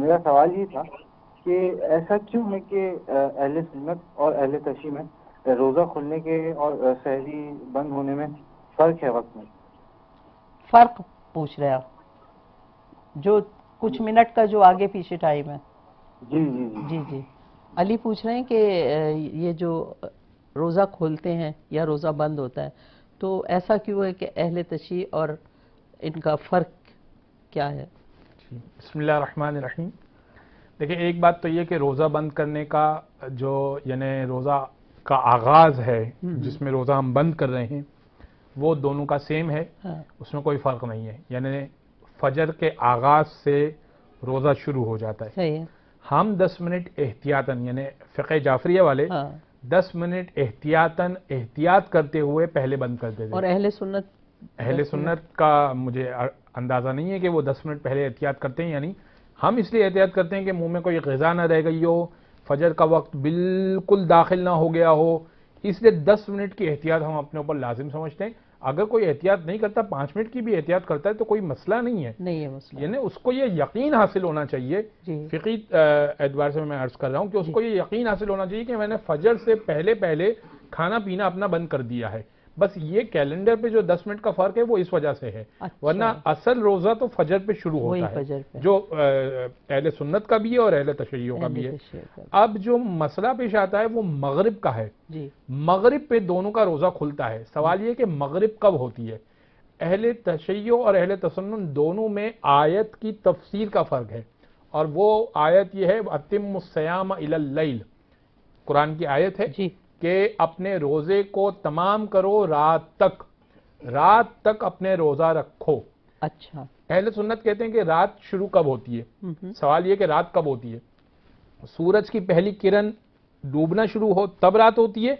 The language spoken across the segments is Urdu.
میرا سوال یہ تھا کہ ایسا کیوں ہے کہ اہل سنت اور اہل تشیع میں روزہ کھلنے کے اور سحری بند ہونے میں فرق ہے وقت میں؟ فرق پوچھ رہے آپ جو کچھ منٹ کا جو آگے پیچھے ٹائم ہے؟ جی جی جی جی جی علی پوچھ رہے ہیں کہ یہ جو روزہ کھولتے ہیں یا روزہ بند ہوتا ہے تو ایسا کیوں ہے کہ اہل تشیع اور ان کا فرق کیا ہے؟ بسم اللہ الرحمن الرحیم. دیکھیں ایک بات تو یہ کہ روزہ بند کرنے کا جو یعنی روزہ کا آغاز ہے جس میں روزہ ہم بند کر رہے ہیں وہ دونوں کا سیم ہے، اس میں کوئی فرق نہیں ہے. یعنی فجر کے آغاز سے روزہ شروع ہو جاتا ہے. صحیح ہے. ہم 10 منٹ احتیاطاً یعنی فقہ جعفریہ والے 10 منٹ احتیاط کرتے ہوئے پہلے بند کر دیتے. اور اہل سنت کا مجھے اندازہ نہیں ہے کہ وہ 10 منٹ پہلے احتیاط کرتے ہیں. یعنی ہم اس لیے احتیاط کرتے ہیں کہ منہ میں کوئی غذا نہ رہ گئی ہو، فجر کا وقت بالکل داخل نہ ہو گیا ہو، اس لیے 10 منٹ کی احتیاط ہم اپنے اوپر لازم سمجھتے ہیں. اگر کوئی احتیاط نہیں کرتا 5 منٹ کی بھی احتیاط کرتا ہے تو کوئی مسئلہ نہیں ہے مسئلہ. یعنی اس کو یہ یقین حاصل ہونا چاہیے. فقہی اعتبار سے میں عرض کر رہا ہوں کہ اس کو یہ یقین حاصل ہونا چاہیے کہ میں نے فجر سے پہلے کھانا پینا اپنا بند کر دیا ہے. بس یہ کیلنڈر پہ جو 10 منٹ کا فرق ہے وہ اس وجہ سے ہے. ورنہ اصل روزہ تو فجر پہ شروع ہوتا ہے جو اہل سنت کا بھی ہے اور اہل تشیع کا بھی ہے. اب جو مسئلہ پیش آتا ہے وہ مغرب کا ہے. مغرب پہ دونوں کا روزہ کھلتا ہے. سوال یہ کہ مغرب کب ہوتی ہے؟ اہل تشیع اور اہل تسنن دونوں میں آیت کی تفسیر کا فرق ہے اور وہ آیت یہ ہے اتم الصیام الی اللیل، قرآن کی آیت ہے کہ اپنے روزے کو تمام کرو رات تک اپنے روزہ رکھو. اچھا. اہل سنت کہتے ہیں کہ رات شروع کب ہوتی ہے؟ سوال یہ کہ رات کب ہوتی ہے؟ سورج کی پہلی کرن ڈوبنا شروع ہو تب رات ہوتی ہے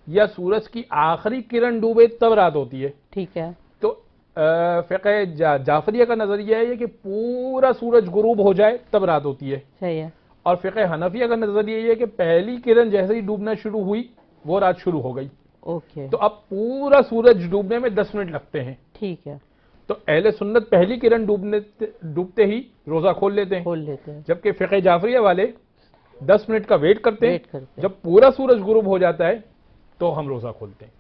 یا سورج کی آخری کرن ڈوبے تب رات ہوتی ہے؟ ٹھیک ہے. تو فقہ جعفریہ کا نظریہ ہے کہ پورا سورج غروب ہو جائے تب رات ہوتی ہے. صحیح ہے. اور فقہ حنفیہ کا نظریہ یہ ہے کہ پہلی کرن جیسے ہی ڈوبنا شروع ہوئی وہ رات شروع ہو گئی. اوکے. تو اب پورا سورج ڈوبنے میں 10 منٹ لگتے ہیں. ٹھیک ہے. تو اہل سنت پہلی کرن ڈوبتے ہی روزہ کھول لیتے ہیں جبکہ فقہ جعفریہ والے 10 منٹ کا ویٹ کرتے ہیں. جب پورا سورج غروب ہو جاتا ہے تو ہم روزہ کھولتے ہیں.